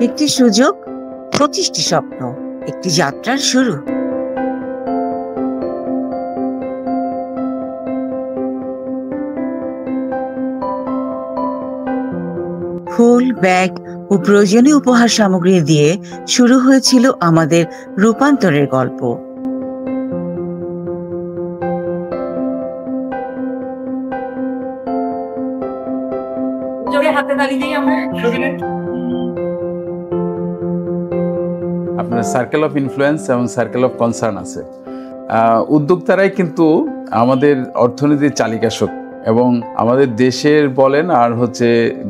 একটি সুযোগ, 25টি স্বপ্ন, একটি যাত্রার শুরু। ফুল, ব্যাগ ও প্রয়োজনীয় উপহার সামগ্রী দিয়ে শুরু হয়েছিল আমাদের রূপান্তরের গল্প। আপনার সার্কেল অফ ইনফ্লুয়েন্স এবং সার্কেল অফ কনসার্ন আছে। উদ্যোক্তারাই কিন্তু আমাদের অর্থনীতির চালিকা শক্তি, এবং আমাদের দেশের বলেন আর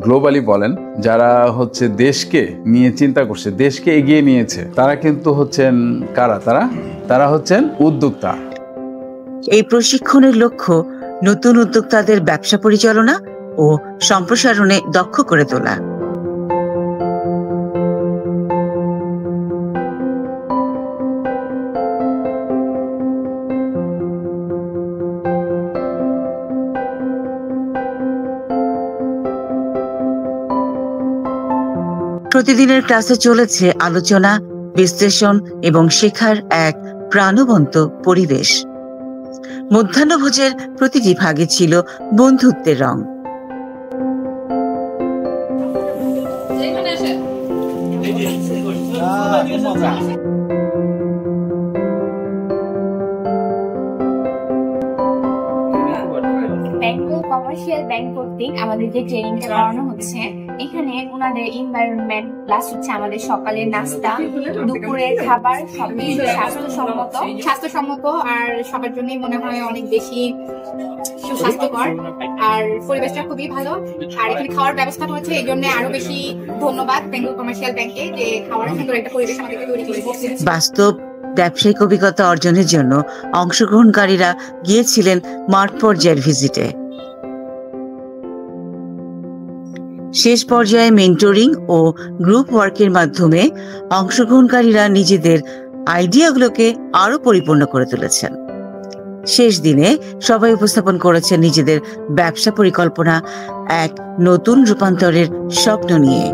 গ্লোবালি বলেন, যারা দেশকে নিয়ে চিন্তা করছে, দেশকে এগিয়ে নিয়েছে, তারা কিন্তু কারা? তারা হচ্ছেন উদ্যোক্তা। এই প্রশিক্ষণের লক্ষ্য নতুন উদ্যোক্তাদের ব্যবসা পরিচালনা ও সম্প্রসারণে দক্ষ করে তোলা। প্রতিদিনের ক্লাসে চলেছে আলোচনা, বিশ্লেষণ এবং শেখার এক প্রাণবন্ত পরিবেশ। মধ্যাহ্নভোজের প্রতিটি ভাগে ছিল বন্ধুত্বের রং। কমার্শিয়াল ব্যাংক কর্তৃক আমাদের যে ট্রেনিংটা করানো হচ্ছে, এখানে ওনাদের এনভায়রনমেন্ট প্লাস আমাদের সকালের নাস্তা, দুপুরের খাবার সবই স্বাস্থ্যসম্মত আর সবার জন্যই মনে হয় অনেক বেশি সুস্বাস্থ্যকর, আর পরিবেশটা খুবই ভালো। আর এখানে খাওয়ার ব্যবস্থা হচ্ছে, এই জন্য আরো বেশি ধন্যবাদ বেঙ্গল কমার্শিয়াল ব্যাংকে যে খাওয়ার সুন্দর একটা পরিবেশ আমাদেরকে তৈরি করে দিচ্ছে। বাস্তব ব্যবসায়িক অভিজ্ঞতা অর্জনের জন্য অংশগ্রহণকারীরা গিয়েছিলেন মাঠ পর্যায়ের ভিজিটে। শেষ পর্যায়ে মেন্টরিং ও গ্রুপ ওয়ার্কের মাধ্যমে অংশগ্রহণকারীরা নিজেদের আইডিয়াগুলোকে আরো পরিপূর্ণ করে তুলেছেন। শেষ দিনে সবাই উপস্থাপন করেছেন নিজেদের ব্যবসা পরিকল্পনা এক নতুন রূপান্তরের স্বপ্ন নিয়ে।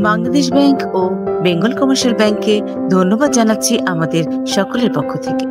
বাংলাদেশ ব্যাংক ও বেঙ্গল কমার্শিয়াল ব্যাংককে ধন্যবাদ জানাচ্ছি আমাদের সকলের পক্ষ থেকে।